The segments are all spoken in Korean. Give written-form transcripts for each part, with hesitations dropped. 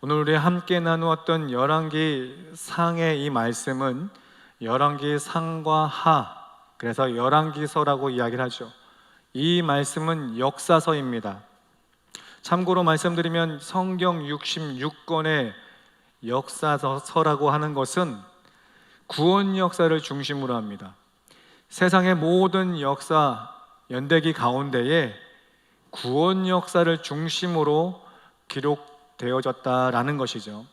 오늘 우리 함께 나누었던 열왕기 상의 이 말씀은 열왕기 상과 하, 그래서 열왕기서라고 이야기를 하죠. 이 말씀은 역사서입니다. 참고로 말씀드리면 성경 66권의 역사서라고 하는 것은 구원 역사를 중심으로 합니다. 세상의 모든 역사 연대기 가운데에 구원 역사를 중심으로 기록되어졌다라는 것이죠.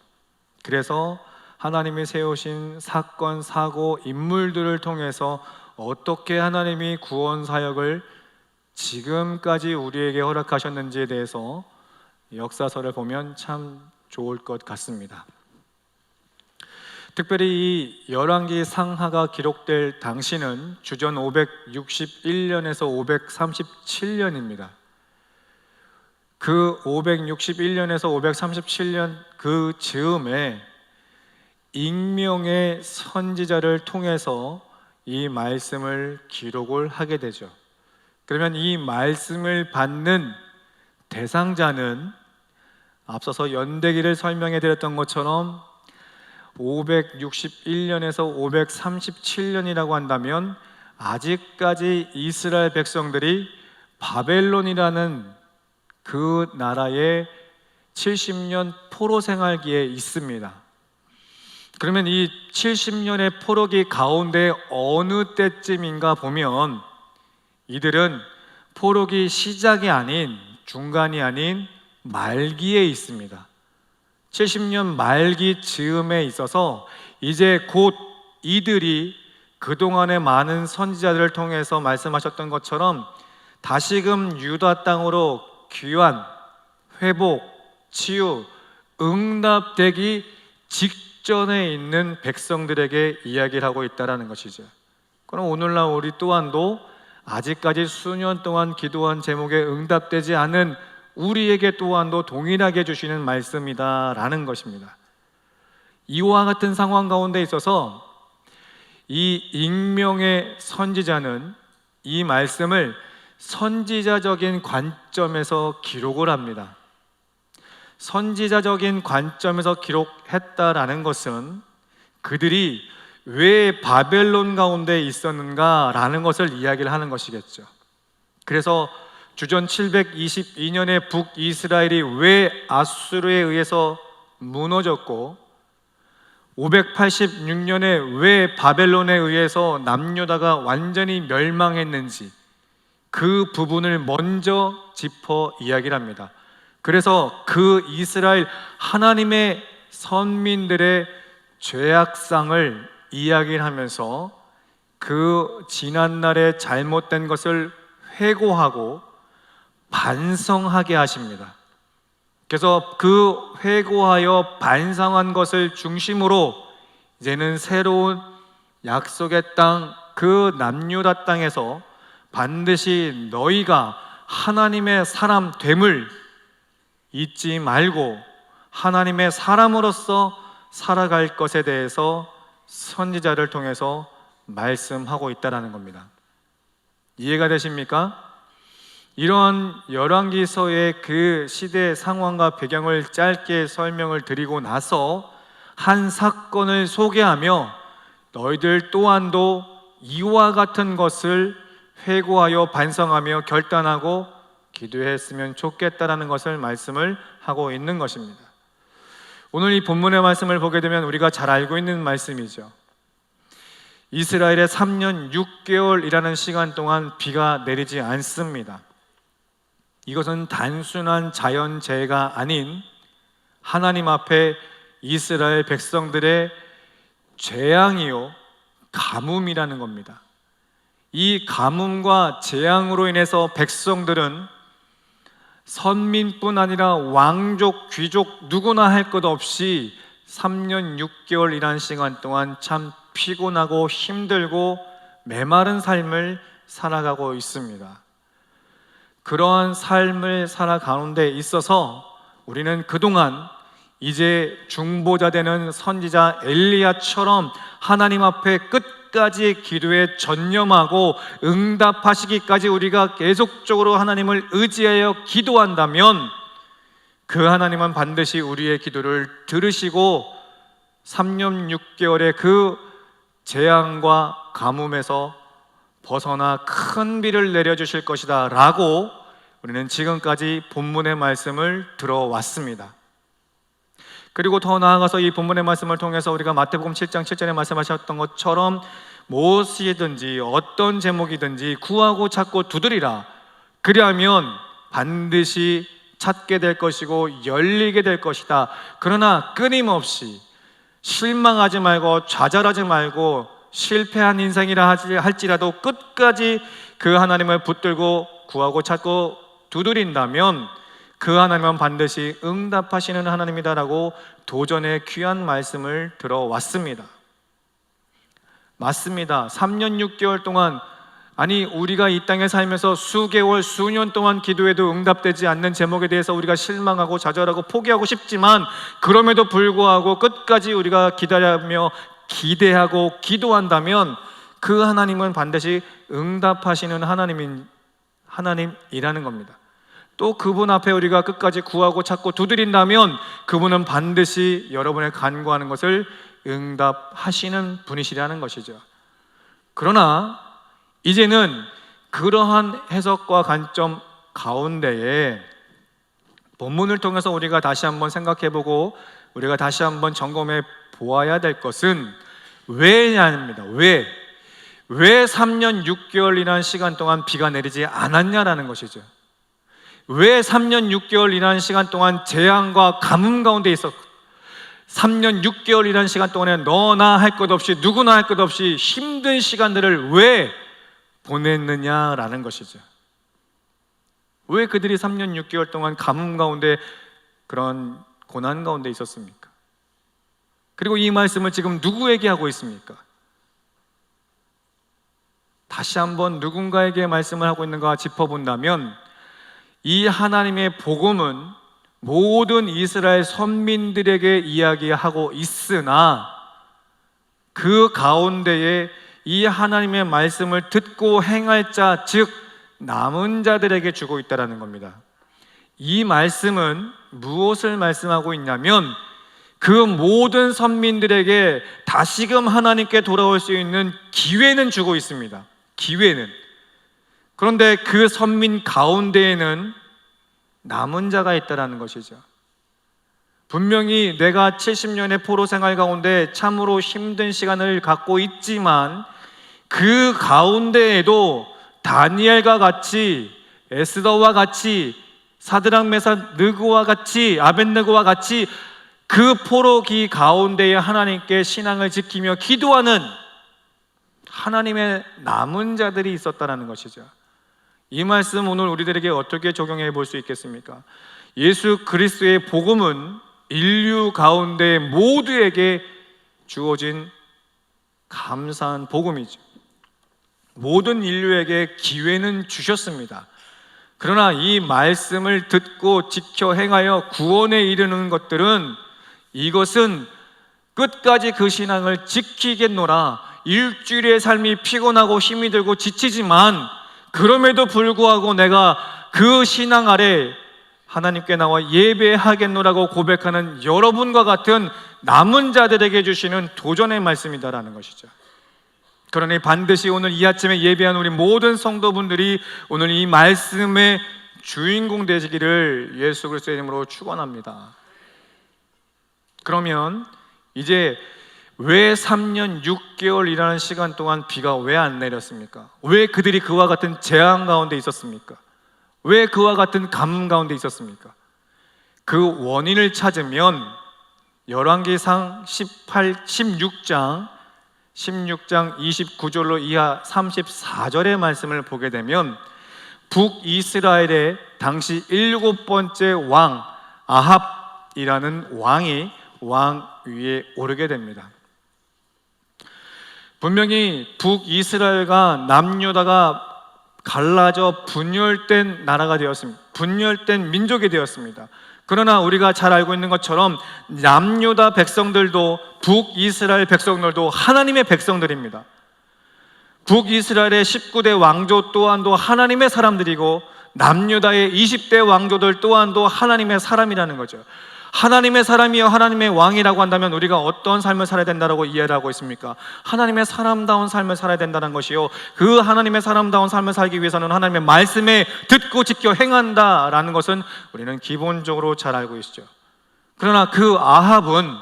그래서 하나님이 세우신 사건, 사고, 인물들을 통해서 어떻게 하나님이 구원 사역을 지금까지 우리에게 허락하셨는지에 대해서 역사서를 보면 참 좋을 것 같습니다. 특별히 이 열왕기 상하가 기록될 당시는 주전 561년에서 537년입니다. 그 561년에서 537년 그 즈음에 익명의 선지자를 통해서 이 말씀을 기록을 하게 되죠. 그러면 이 말씀을 받는 대상자는 앞서서 연대기를 설명해 드렸던 것처럼 561년에서 537년이라고 한다면 아직까지 이스라엘 백성들이 바벨론이라는 그 나라의 70년 포로 생활기에 있습니다. 그러면 이 70년의 포로기 가운데 어느 때쯤인가 보면 이들은 포로기 시작이 아닌, 중간이 아닌 말기에 있습니다. 70년 말기 즈음에 있어서 이제 곧 이들이 그동안의 많은 선지자들을 통해서 말씀하셨던 것처럼 다시금 유다 땅으로 귀환, 회복, 치유, 응답되기 직전에 있는 백성들에게 이야기를 하고 있다는 것이죠. 그럼 오늘날 우리 또한도 아직까지 수년 동안 기도한 제목에 응답되지 않은 우리에게 또한도 동일하게 주시는 말씀이다라는 것입니다. 이와 같은 상황 가운데 있어서 이 익명의 선지자는 이 말씀을 선지자적인 관점에서 기록을 합니다. 선지자적인 관점에서 기록했다라는 것은 그들이 왜 바벨론 가운데 있었는가라는 것을 이야기를 하는 것이겠죠. 그래서 주전 722년에 북이스라엘이 왜 아수르에 의해서 무너졌고 586년에 왜 바벨론에 의해서 남유다가 완전히 멸망했는지 그 부분을 먼저 짚어 이야기를 합니다. 그래서 그 이스라엘 하나님의 선민들의 죄악상을 이야기를 하면서 그 지난날의 잘못된 것을 회고하고 반성하게 하십니다. 그래서 그 회고하여 반성한 것을 중심으로 이제는 새로운 약속의 땅, 그 남유다 땅에서 반드시 너희가 하나님의 사람 됨을 잊지 말고 하나님의 사람으로서 살아갈 것에 대해서 선지자를 통해서 말씀하고 있다는 겁니다. 이해가 되십니까? 이러한 열왕기서의 그 시대 상황과 배경을 짧게 설명을 드리고 나서 한 사건을 소개하며 너희들 또한도 이와 같은 것을 회고하여 반성하며 결단하고 기도했으면 좋겠다라는 것을 말씀을 하고 있는 것입니다. 오늘 이 본문의 말씀을 보게 되면 우리가 잘 알고 있는 말씀이죠. 이스라엘의 3년 6개월이라는 시간 동안 비가 내리지 않습니다. 이것은 단순한 자연재해가 아닌 하나님 앞에 이스라엘 백성들의 재앙이요 가뭄이라는 겁니다. 이 가뭄과 재앙으로 인해서 백성들은 선민뿐 아니라 왕족, 귀족 누구나 할 것 없이 3년 6개월이라는 시간 동안 참 피곤하고 힘들고 메마른 삶을 살아가고 있습니다. 그러한 삶을 살아가는 데 있어서 우리는 그동안 이제 중보자 되는 선지자 엘리야처럼 하나님 앞에 끝까지 기도에 전념하고 응답하시기까지 우리가 계속적으로 하나님을 의지하여 기도한다면 그 하나님은 반드시 우리의 기도를 들으시고 3년 6개월의 그 재앙과 가뭄에서 벗어나 큰 비를 내려주실 것이다 라고 우리는 지금까지 본문의 말씀을 들어왔습니다. 그리고 더 나아가서 이 본문의 말씀을 통해서 우리가 마태복음 7장 7절에 말씀하셨던 것처럼 무엇이든지 어떤 제목이든지 구하고 찾고 두드리라. 그리하면 반드시 찾게 될 것이고 열리게 될 것이다. 그러나 끊임없이 실망하지 말고 좌절하지 말고 실패한 인생이라 할지라도 끝까지 그 하나님을 붙들고 구하고 찾고 두드린다면 그 하나님은 반드시 응답하시는 하나님이다라고 도전의 귀한 말씀을 들어왔습니다. 맞습니다. 3년 6개월 동안, 아니 우리가 이 땅에 살면서 수개월 수년 동안 기도해도 응답되지 않는 제목에 대해서 우리가 실망하고 좌절하고 포기하고 싶지만 그럼에도 불구하고 끝까지 우리가 기다리며 기대하고 기도한다면 그 하나님은 반드시 응답하시는 하나님이라는 겁니다. 또 그분 앞에 우리가 끝까지 구하고 찾고 두드린다면 그분은 반드시 여러분의 간구하는 것을 응답하시는 분이시라는 것이죠. 그러나 이제는 그러한 해석과 관점 가운데에 본문을 통해서 우리가 다시 한번 생각해보고 우리가 다시 한번 점검해 보아야 될 것은 왜냐입니다. 왜 3년 6개월이라는 시간 동안 비가 내리지 않았냐라는 것이죠. 왜 3년 6개월이라는 시간 동안 재앙과 가뭄 가운데 있었고 3년 6개월이라는 시간 동안에 너나 할 것 없이 누구나 할 것 없이 힘든 시간들을 왜 보냈느냐라는 것이죠. 왜 그들이 3년 6개월 동안 가뭄 가운데 그런 고난 가운데 있었습니까? 그리고 이 말씀을 지금 누구에게 하고 있습니까? 다시 한번 누군가에게 말씀을 하고 있는가 짚어본다면 이 하나님의 복음은 모든 이스라엘 선민들에게 이야기하고 있으나 그 가운데에 이 하나님의 말씀을 듣고 행할 자, 즉 남은 자들에게 주고 있다는 겁니다. 이 말씀은 무엇을 말씀하고 있냐면 그 모든 선민들에게 다시금 하나님께 돌아올 수 있는 기회는 주고 있습니다. 기회는. 그런데 그 선민 가운데에는 남은 자가 있다는 것이죠. 분명히 내가 70년의 포로 생활 가운데 참으로 힘든 시간을 갖고 있지만 그 가운데에도 다니엘과 같이 에스더와 같이 사드락 메삭 느고와 같이 아벳느고와 같이 그 포로기 가운데에 하나님께 신앙을 지키며 기도하는 하나님의 남은 자들이 있었다는 것이죠. 이 말씀 오늘 우리들에게 어떻게 적용해 볼 수 있겠습니까? 예수 그리스도의 복음은 인류 가운데 모두에게 주어진 감사한 복음이죠. 모든 인류에게 기회는 주셨습니다. 그러나 이 말씀을 듣고 지켜 행하여 구원에 이르는 것들은 이것은 끝까지 그 신앙을 지키겠노라. 일주일의 삶이 피곤하고 힘이 들고 지치지만 그럼에도 불구하고 내가 그 신앙 아래 하나님께 나와 예배하겠노라고 고백하는 여러분과 같은 남은 자들에게 주시는 도전의 말씀이다라는 것이죠. 그러니 반드시 오늘 이 아침에 예배한 우리 모든 성도분들이 오늘 이 말씀의 주인공 되시기를 예수 그리스도의 이름으로 축원합니다. 그러면 이제 왜 3년 6개월이라는 시간 동안 비가 왜 안 내렸습니까? 왜 그들이 그와 같은 재앙 가운데 있었습니까? 왜 그와 같은 가뭄 가운데 있었습니까? 그 원인을 찾으면 열왕기상 16장 29절로 이하 34절의 말씀을 보게 되면 북이스라엘의 당시 7번째 왕 아합이라는 왕이 왕 위에 오르게 됩니다. 분명히 북이스라엘과 남유다가 갈라져 분열된 나라가 되었습니다. 분열된 민족이 되었습니다. 그러나 우리가 잘 알고 있는 것처럼 남유다 백성들도 북이스라엘 백성들도 하나님의 백성들입니다. 북이스라엘의 19대 왕조 또한도 하나님의 사람들이고 남유다의 20대 왕조들 또한도 하나님의 사람이라는 거죠. 하나님의 사람이요 하나님의 왕이라고 한다면 우리가 어떤 삶을 살아야 된다고 이해를 하고 있습니까? 하나님의 사람다운 삶을 살아야 된다는 것이요, 그 하나님의 사람다운 삶을 살기 위해서는 하나님의 말씀에 듣고 지켜 행한다라는 것은 우리는 기본적으로 잘 알고 있죠. 그러나 그 아합은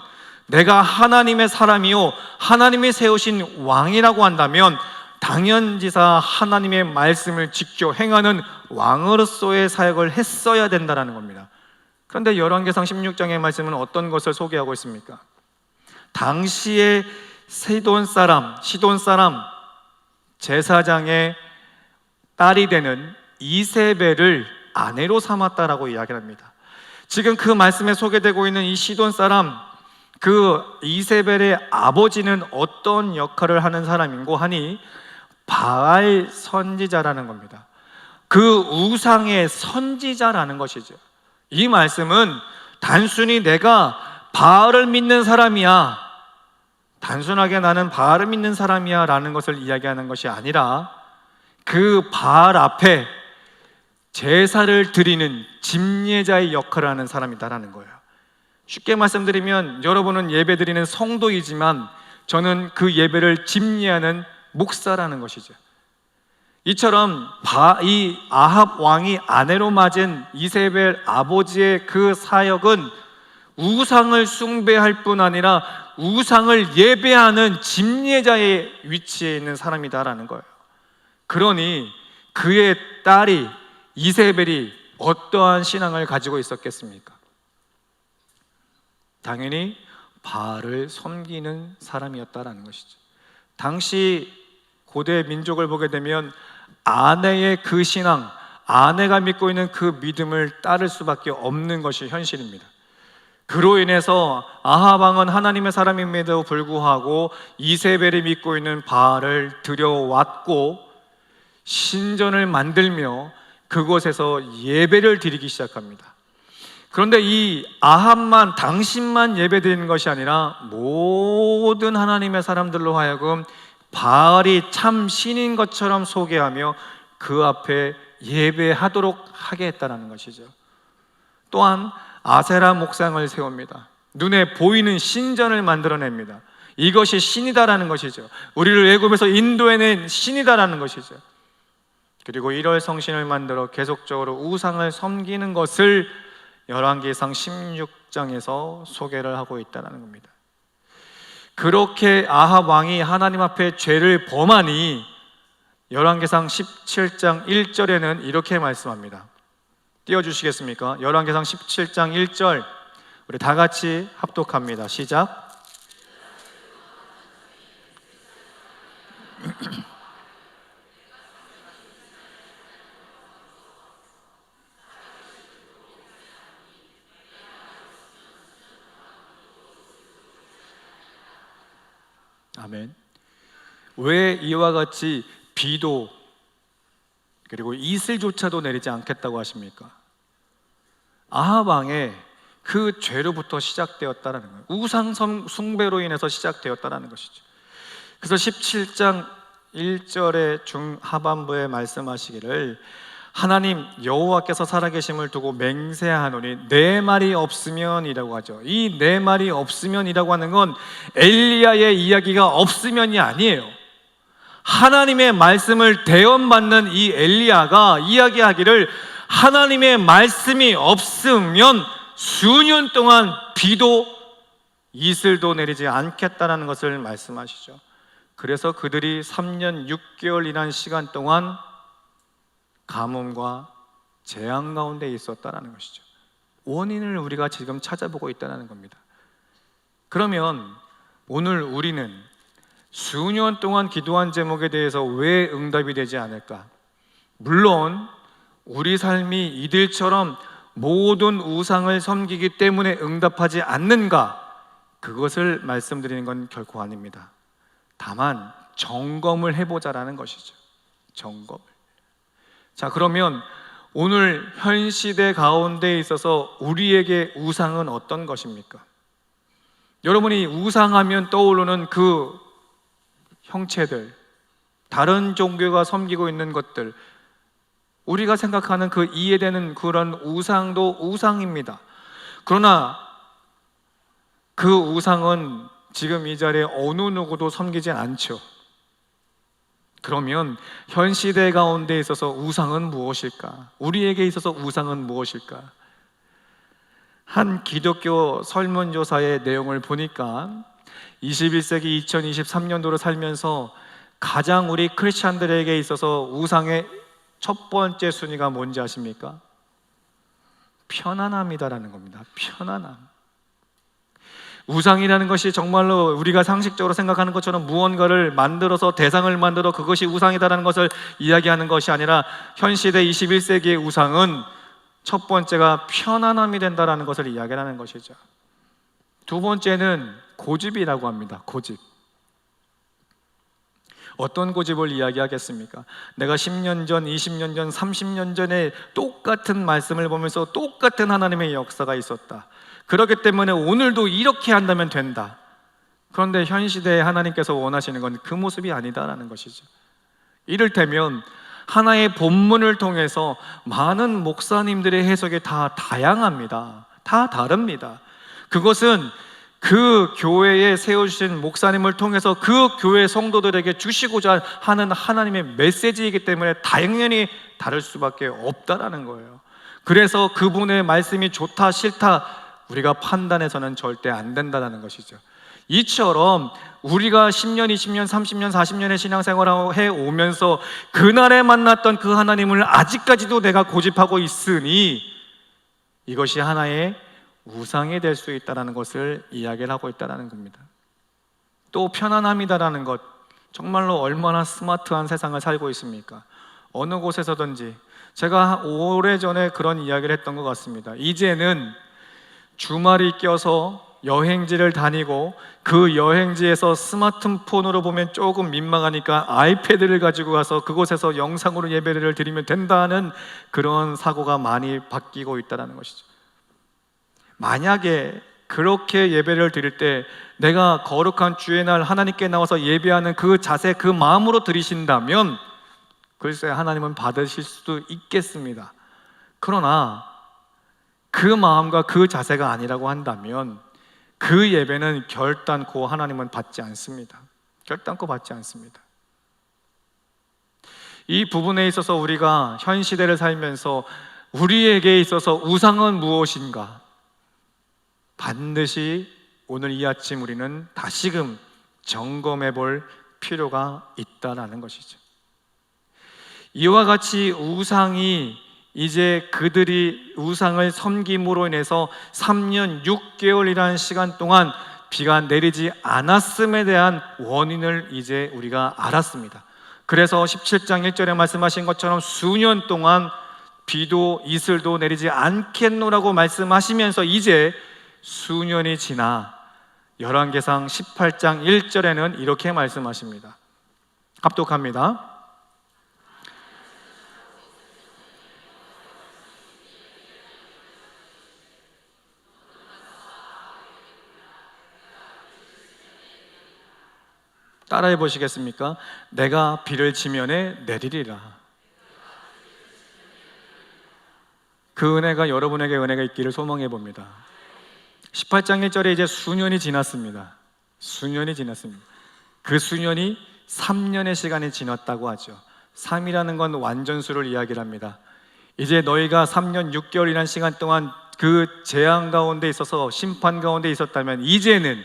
내가 하나님의 사람이요 하나님이 세우신 왕이라고 한다면 당연지사 하나님의 말씀을 지켜 행하는 왕으로서의 사역을 했어야 된다는 겁니다. 그런데 열왕기상 16장의 말씀은 어떤 것을 소개하고 있습니까? 당시의 시돈 사람 제사장의 딸이 되는 이세벨을 아내로 삼았다라고 이야기합니다. 지금 그 말씀에 소개되고 있는 이 시돈 사람, 그 이세벨의 아버지는 어떤 역할을 하는 사람인고 하니 바알 선지자라는 겁니다. 그 우상의 선지자라는 것이죠. 이 말씀은 단순히 내가 바알을 믿는 사람이야, 단순하게 나는 바알을 믿는 사람이야 라는 것을 이야기하는 것이 아니라 그 바알 앞에 제사를 드리는 집례자의 역할을 하는 사람이다라는 거예요. 쉽게 말씀드리면 여러분은 예배드리는 성도이지만 저는 그 예배를 집례하는 목사라는 것이죠. 이처럼 이 아합 왕이 아내로 맞은 이세벨 아버지의 그 사역은 우상을 숭배할 뿐 아니라 우상을 예배하는 집례자의 위치에 있는 사람이다라는 거예요. 그러니 그의 딸이 이세벨이 어떠한 신앙을 가지고 있었겠습니까? 당연히 바알을 섬기는 사람이었다라는 것이죠. 당시 고대 민족을 보게 되면 아내의 그 신앙, 아내가 믿고 있는 그 믿음을 따를 수밖에 없는 것이 현실입니다. 그로 인해서 아합 왕은 하나님의 사람임에도 불구하고 이세벨이 믿고 있는 바알을 들여왔고 신전을 만들며 그곳에서 예배를 드리기 시작합니다. 그런데 이 아합만, 당신만 예배드리는 것이 아니라 모든 하나님의 사람들로 하여금 바알이 참 신인 것처럼 소개하며 그 앞에 예배하도록 하게 했다는 것이죠. 또한 아세라 목상을 세웁니다. 눈에 보이는 신전을 만들어냅니다. 이것이 신이다라는 것이죠. 우리를 애굽에서 인도해낸 신이다라는 것이죠. 그리고 1월 성신을 만들어 계속적으로 우상을 섬기는 것을 열왕기상 16장에서 소개를 하고 있다는 겁니다. 그렇게 아합 왕이 하나님 앞에 죄를 범하니 열왕기상 17장 1절에는 이렇게 말씀합니다. 띄워주시겠습니까? 열왕기상 17장 1절 우리 다 같이 합독합니다. 시작. 아멘. 왜 이와 같이 비도 그리고 이슬조차도 내리지 않겠다고 하십니까? 아합 왕의 그 죄로부터 시작되었다라는 거예요. 우상 숭배로 인해서 시작되었다라는 것이죠. 그래서 17장 1절의 중하반부에 말씀하시기를 하나님 여호와께서 살아계심을 두고 맹세하노니 내 말이 없으면이라고 하죠. 이 내 말이 없으면이라고 하는 건 엘리야의 이야기가 없으면이 아니에요. 하나님의 말씀을 대언받는 이 엘리야가 이야기하기를 하나님의 말씀이 없으면 수년 동안 비도 이슬도 내리지 않겠다는 것을 말씀하시죠. 그래서 그들이 3년 6개월이라는 시간 동안 가뭄과 재앙 가운데 있었다는 것이죠. 원인을 우리가 지금 찾아보고 있다는 겁니다. 그러면 오늘 우리는 수년 동안 기도한 제목에 대해서 왜 응답이 되지 않을까? 물론 우리 삶이 이들처럼 모든 우상을 섬기기 때문에 응답하지 않는가? 그것을 말씀드리는 건 결코 아닙니다. 다만 점검을 해보자라는 것이죠. 점검을. 자, 그러면 오늘 현 시대 가운데 있어서 우리에게 우상은 어떤 것입니까? 여러분이 우상하면 떠오르는 그 형체들, 다른 종교가 섬기고 있는 것들, 우리가 생각하는 그 이해되는 그런 우상도 우상입니다. 그러나 그 우상은 지금 이 자리에 어느 누구도 섬기지 않죠. 그러면 현 시대 가운데 있어서 우상은 무엇일까? 우리에게 있어서 우상은 무엇일까? 한 기독교 설문조사의 내용을 보니까 21세기 2023년도를 살면서 가장 우리 크리스찬들에게 있어서 우상의 첫 번째 순위가 뭔지 아십니까? 편안함이다라는 겁니다. 편안함. 우상이라는 것이 정말로 우리가 상식적으로 생각하는 것처럼 무언가를 만들어서 대상을 만들어 그것이 우상이다라는 것을 이야기하는 것이 아니라 현 시대 21세기의 우상은 첫 번째가 편안함이 된다라는 것을 이야기하는 것이죠. 두 번째는 고집이라고 합니다. 고집. 어떤 고집을 이야기하겠습니까? 내가 10년 전, 20년 전, 30년 전에 똑같은 말씀을 보면서 똑같은 하나님의 역사가 있었다. 그렇기 때문에 오늘도 이렇게 한다면 된다. 그런데 현 시대에 하나님께서 원하시는 건 그 모습이 아니다라는 것이죠. 이를테면 하나의 본문을 통해서 많은 목사님들의 해석이 다 다양합니다. 다 다릅니다. 그것은 그 교회에 세워주신 목사님을 통해서 그 교회 성도들에게 주시고자 하는 하나님의 메시지이기 때문에 당연히 다를 수밖에 없다라는 거예요. 그래서 그분의 말씀이 좋다 싫다 우리가 판단해서는 절대 안 된다는 것이죠. 이처럼 우리가 10년, 20년, 30년, 40년의 신앙생활을 해오면서 그날에 만났던 그 하나님을 아직까지도 내가 고집하고 있으니 이것이 하나의 우상이 될 수 있다는 것을 이야기를 하고 있다는 겁니다. 또 편안함이다라는 것, 정말로 얼마나 스마트한 세상을 살고 있습니까? 어느 곳에서든지 제가 오래전에 그런 이야기를 했던 것 같습니다. 이제는 주말이 껴서 여행지를 다니고 그 여행지에서 스마트폰으로 보면 조금 민망하니까 아이패드를 가지고 가서 그곳에서 영상으로 예배를 드리면 된다는 그런 사고가 많이 바뀌고 있다는 것이죠. 만약에 그렇게 예배를 드릴 때 내가 거룩한 주의 날 하나님께 나와서 예배하는 그 자세, 그 마음으로 드리신다면 글쎄 하나님은 받으실 수도 있겠습니다. 그러나 그 마음과 그 자세가 아니라고 한다면 그 예배는 결단코 하나님은 받지 않습니다. 결단코 받지 않습니다. 이 부분에 있어서 우리가 현 시대를 살면서 우리에게 있어서 우상은 무엇인가? 반드시 오늘 이 아침 우리는 다시금 점검해 볼 필요가 있다는 것이죠. 이와 같이 우상이 이제 그들이 우상을 섬김으로 인해서 3년 6개월이라는 시간 동안 비가 내리지 않았음에 대한 원인을 이제 우리가 알았습니다. 그래서 17장 1절에 말씀하신 것처럼 수년 동안 비도 이슬도 내리지 않겠노라고 말씀하시면서 이제 수년이 지나 열왕기상 18장 1절에는 이렇게 말씀하십니다. 합독합니다. 따라해 보시겠습니까? 내가 비를 지면에 내리리라. 그 은혜가 여러분에게 은혜가 있기를 소망해 봅니다. 18장 1절에 이제 수년이 지났습니다. 수년이 지났습니다. 그 수년이 3년의 시간이 지났다고 하죠. 3이라는 건 완전수를 이야기를 합니다. 이제 너희가 3년 6개월이라는 시간 동안 그 재앙 가운데 있어서 심판 가운데 있었다면 이제는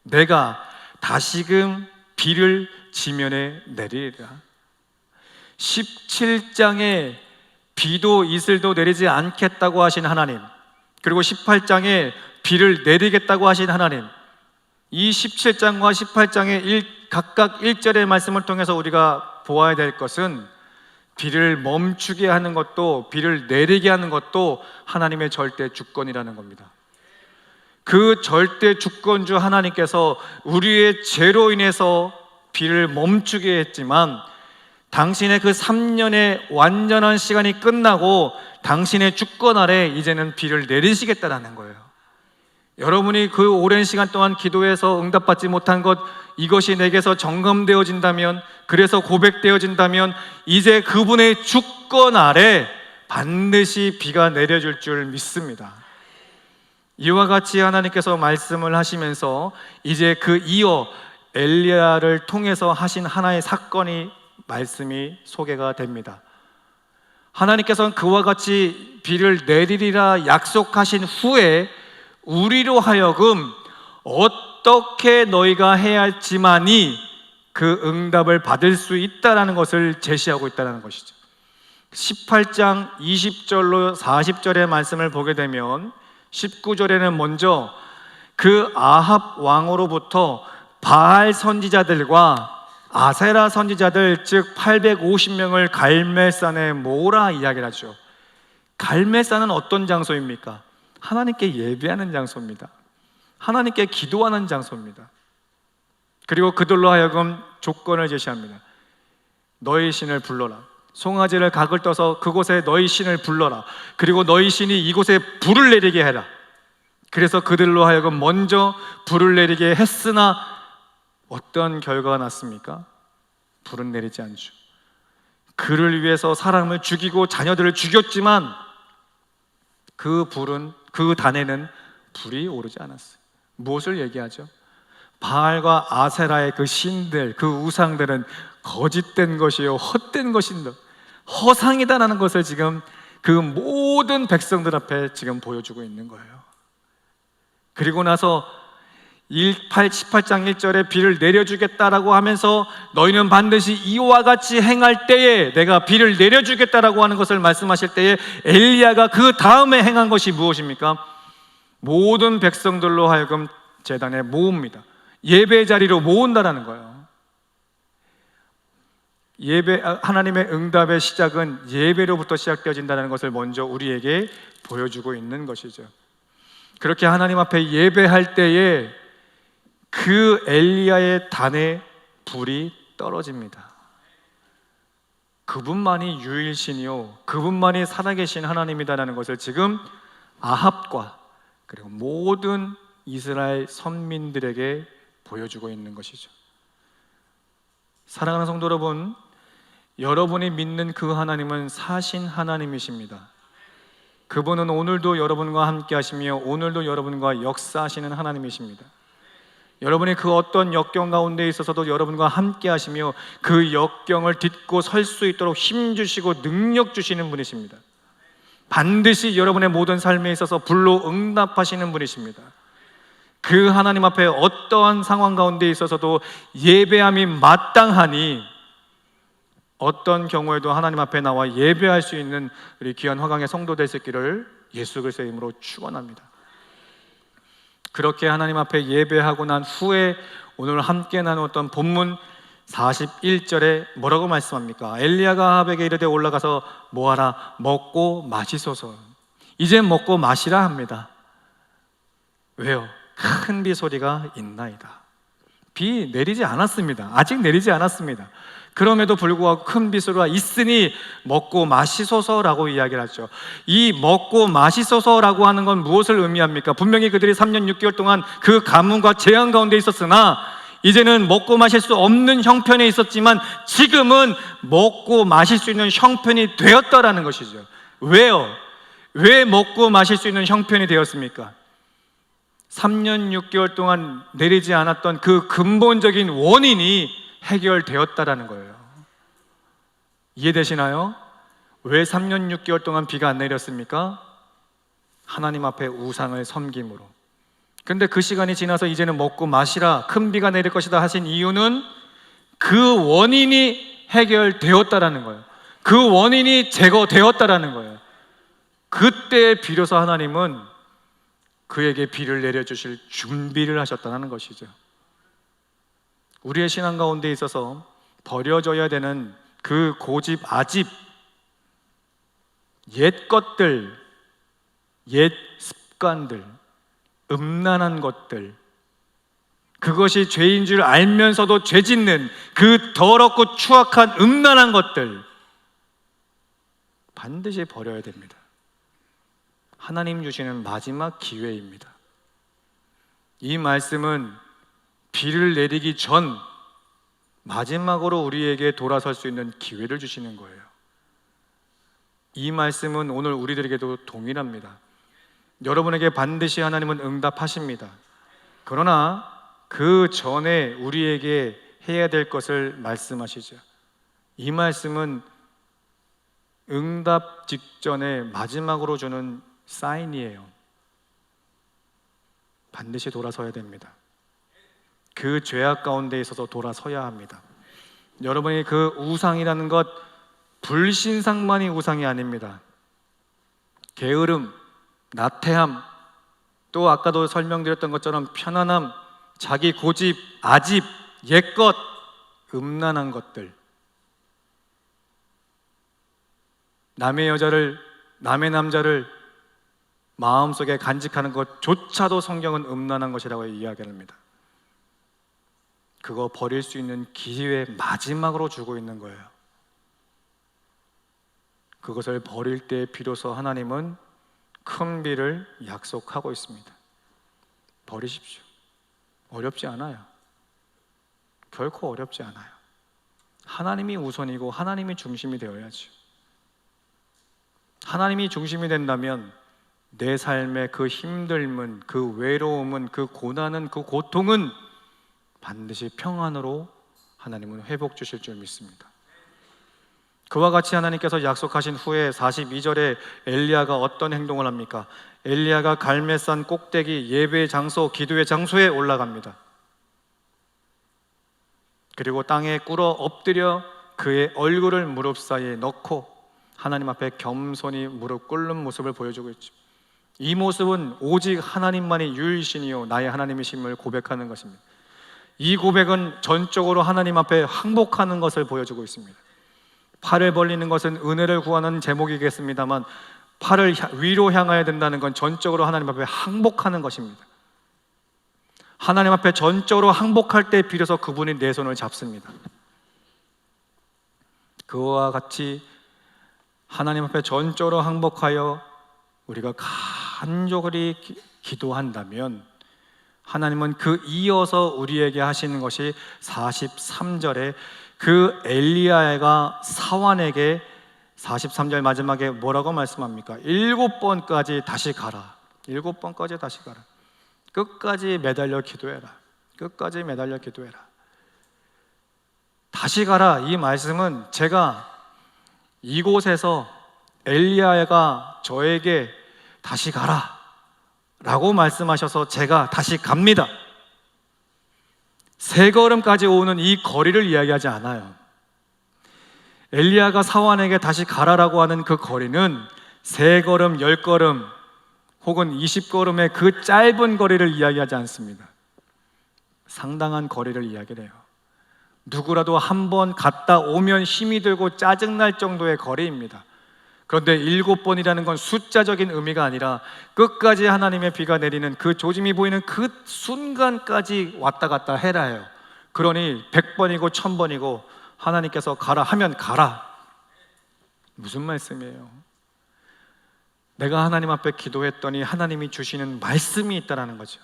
내가 다시금 비를 지면에 내리리라. 17장에 비도 이슬도 내리지 않겠다고 하신 하나님, 그리고 18장에 비를 내리겠다고 하신 하나님, 이 17장과 18장의 각각 1절의 말씀을 통해서 우리가 보아야 될 것은 비를 멈추게 하는 것도 비를 내리게 하는 것도 하나님의 절대 주권이라는 겁니다. 그 절대 주권주 하나님께서 우리의 죄로 인해서 비를 멈추게 했지만 당신의 그 3년의 완전한 시간이 끝나고 당신의 주권 아래 이제는 비를 내리시겠다라는 거예요. 여러분이 그 오랜 시간 동안 기도해서 응답받지 못한 것, 이것이 내게서 점검되어진다면, 그래서 고백되어진다면 이제 그분의 주권 아래 반드시 비가 내려줄 줄 믿습니다. 이와 같이 하나님께서 말씀을 하시면서 이제 그 이어 엘리야를 통해서 하신 하나의 사건이 말씀이 소개가 됩니다. 하나님께서는 그와 같이 비를 내리리라 약속하신 후에 우리로 하여금 어떻게 너희가 해야 할지만이 그 응답을 받을 수 있다는 것을 제시하고 있다는 것이죠. 18장 20절로 40절의 말씀을 보게 되면 19절에는 먼저 그 아합 왕으로부터 바알 선지자들과 아세라 선지자들 즉 850명을 갈멜산에 모으라 이야기를 하죠. 갈멜산은 어떤 장소입니까? 하나님께 예배하는 장소입니다. 하나님께 기도하는 장소입니다. 그리고 그들로 하여금 조건을 제시합니다. 너희 신을 불러라. 송아지를 각을 떠서 그곳에 너희 신을 불러라. 그리고 너희 신이 이곳에 불을 내리게 해라. 그래서 그들로 하여금 먼저 불을 내리게 했으나 어떤 결과가 났습니까? 불은 내리지 않죠. 그를 위해서 사람을 죽이고 자녀들을 죽였지만 그 단에는 불이 오르지 않았어요. 무엇을 얘기하죠? 바알과 아세라의 그 신들, 그 우상들은 거짓된 것이요 헛된 것인다, 허상이다라는 것을 지금 그 모든 백성들 앞에 지금 보여주고 있는 거예요. 그리고 나서 18장 1절에 비를 내려주겠다라고 하면서 너희는 반드시 이와 같이 행할 때에 내가 비를 내려주겠다라고 하는 것을 말씀하실 때에 엘리야가 그 다음에 행한 것이 무엇입니까? 모든 백성들로 하여금 제단에 모읍니다. 예배 자리로 모은다라는 거예요. 하나님의 응답의 시작은 예배로부터 시작되어진다는 것을 먼저 우리에게 보여주고 있는 것이죠. 그렇게 하나님 앞에 예배할 때에 그 엘리야의 단에 불이 떨어집니다. 그분만이 유일신이요 그분만이 살아계신 하나님이다라는 것을 지금 아합과 그리고 모든 이스라엘 선민들에게 보여주고 있는 것이죠. 사랑하는 성도 여러분, 여러분이 믿는 그 하나님은 사신 하나님이십니다. 그분은 오늘도 여러분과 함께 하시며 오늘도 여러분과 역사하시는 하나님이십니다. 여러분이 그 어떤 역경 가운데 있어서도 여러분과 함께 하시며 그 역경을 딛고 설 수 있도록 힘 주시고 능력 주시는 분이십니다. 반드시 여러분의 모든 삶에 있어서 불로 응답하시는 분이십니다. 그 하나님 앞에 어떠한 상황 가운데 있어서도 예배함이 마땅하니 어떤 경우에도 하나님 앞에 나와 예배할 수 있는 우리 귀한 화강의 성도 될 수 있기를 예수 그리스도의 이름으로 축원합니다. 그렇게 하나님 앞에 예배하고 난 후에 오늘 함께 나누었던 본문 41절에 뭐라고 말씀합니까? 엘리야가 아합에게 이르되 올라가서 뭐하라? 먹고 마시소서. 이제 먹고 마시라 합니다. 왜요? 큰 비 소리가 있나이다. 비 내리지 않았습니다. 아직 내리지 않았습니다. 그럼에도 불구하고 큰 비 소리가 있으니 먹고 마시소서라고 이야기를 하죠. 이 먹고 마시소서라고 하는 건 무엇을 의미합니까? 분명히 그들이 3년 6개월 동안 그 가뭄과 재앙 가운데 있었으나 이제는 먹고 마실 수 없는 형편에 있었지만 지금은 먹고 마실 수 있는 형편이 되었다라는 것이죠. 왜요? 왜 먹고 마실 수 있는 형편이 되었습니까? 3년 6개월 동안 내리지 않았던 그 근본적인 원인이 해결되었다라는 거예요. 이해되시나요? 왜 3년 6개월 동안 비가 안 내렸습니까? 하나님 앞에 우상을 섬김으로. 근데 그 시간이 지나서 이제는 먹고 마시라, 큰 비가 내릴 것이다 하신 이유는 그 원인이 해결되었다라는 거예요. 그 원인이 제거되었다라는 거예요. 그때 비로소 하나님은 그에게 비를 내려주실 준비를 하셨다는 것이죠. 우리의 신앙 가운데 있어서 버려져야 되는 그 고집, 아집, 옛 것들, 옛 습관들, 음란한 것들, 그것이 죄인 줄 알면서도 죄 짓는 그 더럽고 추악한 음란한 것들 반드시 버려야 됩니다. 하나님 주시는 마지막 기회입니다. 이 말씀은 비를 내리기 전 마지막으로 우리에게 돌아설 수 있는 기회를 주시는 거예요. 이 말씀은 오늘 우리들에게도 동일합니다. 여러분에게 반드시 하나님은 응답하십니다. 그러나 그 전에 우리에게 해야 될 것을 말씀하시죠. 이 말씀은 응답 직전에 마지막으로 주는 사인이에요. 반드시 돌아서야 됩니다. 그 죄악 가운데 있어서 돌아서야 합니다. 여러분이 그 우상이라는 것, 불신상만이 우상이 아닙니다. 게으름, 나태함, 또 아까도 설명드렸던 것처럼 편안함, 자기 고집, 아집, 옛것, 음란한 것들, 남의 여자를, 남의 남자를 마음속에 간직하는 것조차도 성경은 음란한 것이라고 이야기합니다. 그거 버릴 수 있는 기회 마지막으로 주고 있는 거예요. 그것을 버릴 때 비로소 하나님은 큰 비를 약속하고 있습니다. 버리십시오. 어렵지 않아요. 결코 어렵지 않아요. 하나님이 우선이고 하나님이 중심이 되어야죠. 하나님이 중심이 된다면 내 삶의 그 힘듦은, 그 외로움은, 그 고난은, 그 고통은 반드시 평안으로 하나님은 회복 주실 줄 믿습니다. 그와 같이 하나님께서 약속하신 후에 42절에 엘리야가 어떤 행동을 합니까? 엘리야가 갈멜산 꼭대기 예배의 장소, 기도의 장소에 올라갑니다. 그리고 땅에 꿇어 엎드려 그의 얼굴을 무릎 사이에 넣고 하나님 앞에 겸손히 무릎 꿇는 모습을 보여주고 있죠. 이 모습은 오직 하나님만이 유일신이요 나의 하나님이심을 고백하는 것입니다. 이 고백은 전적으로 하나님 앞에 항복하는 것을 보여주고 있습니다. 팔을 벌리는 것은 은혜를 구하는 제목이겠습니다만 팔을 위로 향해야 된다는 건 전적으로 하나님 앞에 항복하는 것입니다. 하나님 앞에 전적으로 항복할 때 비로소 그분이 내 손을 잡습니다. 그와 같이 하나님 앞에 전적으로 항복하여 우리가 간절히 기도한다면 하나님은 그 이어서 우리에게 하시는 것이 43절에 그 엘리야가 사환에게 43절 마지막에 뭐라고 말씀합니까? 7번까지 다시 가라. 7번까지 다시 가라. 끝까지 매달려 기도해라. 끝까지 매달려 기도해라. 다시 가라. 이 말씀은 제가 이곳에서 엘리야가 저에게 다시 가라 라고 말씀하셔서 제가 다시 갑니다. 세 걸음까지 오는 이 거리를 이야기하지 않아요. 엘리야가 사환에게 다시 가라라고 하는 그 거리는 세 걸음, 10걸음 혹은 20걸음의 그 짧은 거리를 이야기하지 않습니다. 상당한 거리를 이야기를 해요. 누구라도 한 번 갔다 오면 힘이 들고 짜증날 정도의 거리입니다. 그런데 7번이라는 건 숫자적인 의미가 아니라 끝까지 하나님의 비가 내리는 그 조짐이 보이는 그 순간까지 왔다 갔다 해라 해요. 그러니 100번이고 1000번이고 하나님께서 가라 하면 가라. 무슨 말씀이에요? 내가 하나님 앞에 기도했더니 하나님이 주시는 말씀이 있다는 거죠.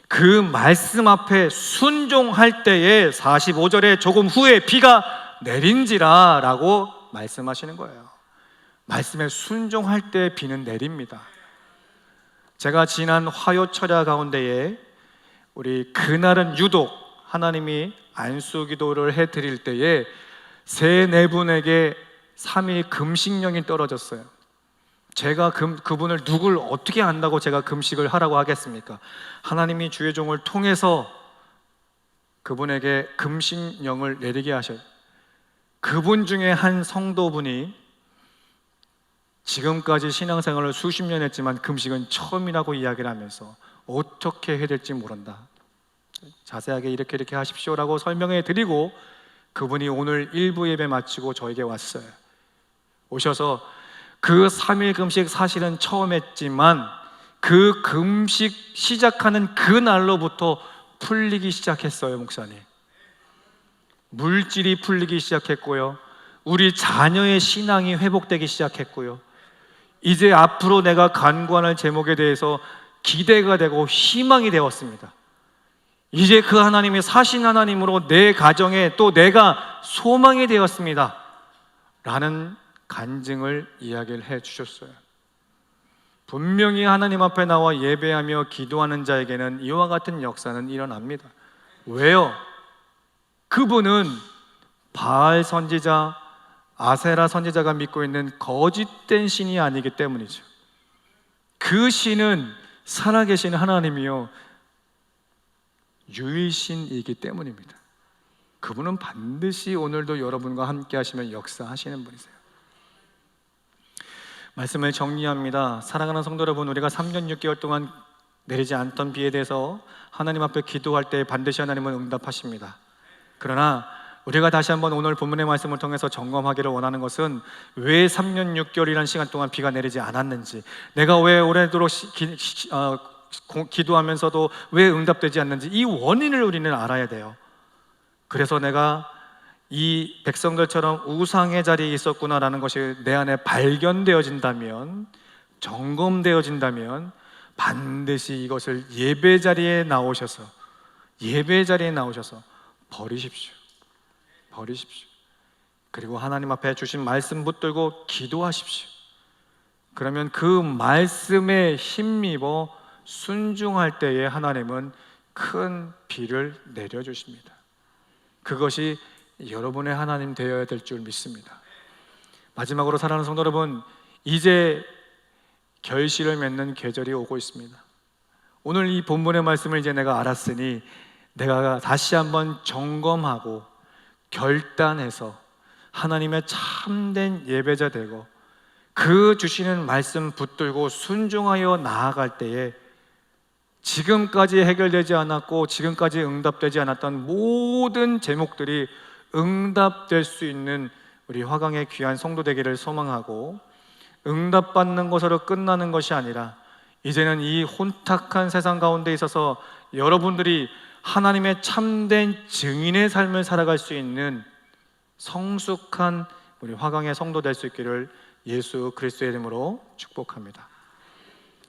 그 말씀 앞에 순종할 때에 45절에 조금 후에 비가 내린지라 라고 말씀하시는 거예요. 말씀에 순종할 때 비는 내립니다. 제가 지난 화요철야 가운데에 우리 그날은 유독 하나님이 안수기도를 해드릴 때에 세 네 분에게 3일 금식령이 떨어졌어요. 제가 그분을 누굴 어떻게 안다고 제가 금식을 하라고 하겠습니까? 하나님이 주의 종을 통해서 그분에게 금식령을 내리게 하셔요. 그분 중에 한 성도분이 지금까지 신앙생활을 수십 년 했지만 금식은 처음이라고 이야기를 하면서 어떻게 해야 될지 모른다. 자세하게 이렇게 하십시오라고 설명해 드리고 그분이 오늘 1부 예배 마치고 저에게 왔어요. 오셔서 그 3일 금식 사실은 처음 했지만 그 금식 시작하는 그 날로부터 풀리기 시작했어요. 목사님, 물질이 풀리기 시작했고요, 우리 자녀의 신앙이 회복되기 시작했고요, 이제 앞으로 내가 간구하는 제목에 대해서 기대가 되고 희망이 되었습니다. 이제 그 하나님이 사신 하나님으로 내 가정에 또 내가 소망이 되었습니다 라는 간증을 이야기를 해 주셨어요. 분명히 하나님 앞에 나와 예배하며 기도하는 자에게는 이와 같은 역사는 일어납니다. 왜요? 그분은 바알 선지자, 아세라 선지자가 믿고 있는 거짓된 신이 아니기 때문이죠. 그 신은 살아계신 하나님이요 유일신이기 때문입니다. 그분은 반드시 오늘도 여러분과 함께 하시면 역사하시는 분이세요. 말씀을 정리합니다. 사랑하는 성도 여러분, 우리가 3년 6개월 동안 내리지 않던 비에 대해서 하나님 앞에 기도할 때 반드시 하나님은 응답하십니다. 그러나 우리가 다시 한번 오늘 본문의 말씀을 통해서 점검하기를 원하는 것은 왜 3년 6개월이라는 시간 동안 비가 내리지 않았는지, 내가 왜 오래도록 기도하면서도 왜 응답되지 않는지, 이 원인을 우리는 알아야 돼요. 그래서 내가 이 백성들처럼 우상의 자리에 있었구나라는 것이 내 안에 발견되어진다면, 점검되어진다면 반드시 이것을 예배 자리에 나오셔서 버리십시오. 그리고 하나님 앞에 주신 말씀 붙들고 기도하십시오. 그러면 그 말씀에 힘입어 순종할 때에 하나님은 큰 비를 내려주십니다. 그것이 여러분의 하나님 되어야 될 줄 믿습니다. 마지막으로 사랑하는 성도 여러분, 이제 결실을 맺는 계절이 오고 있습니다. 오늘 이 본문의 말씀을 이제 내가 알았으니 내가 다시 한번 점검하고 결단해서 하나님의 참된 예배자 되고 그 주시는 말씀 붙들고 순종하여 나아갈 때에 지금까지 해결되지 않았고 지금까지 응답되지 않았던 모든 제목들이 응답될 수 있는 우리 화강의 귀한 성도 되기를 소망하고, 응답받는 것으로 끝나는 것이 아니라 이제는 이 혼탁한 세상 가운데 있어서 여러분들이 하나님의 참된 증인의 삶을 살아갈 수 있는 성숙한 우리 화강의 성도 될 수 있기를 예수 그리스도의 이름으로 축복합니다.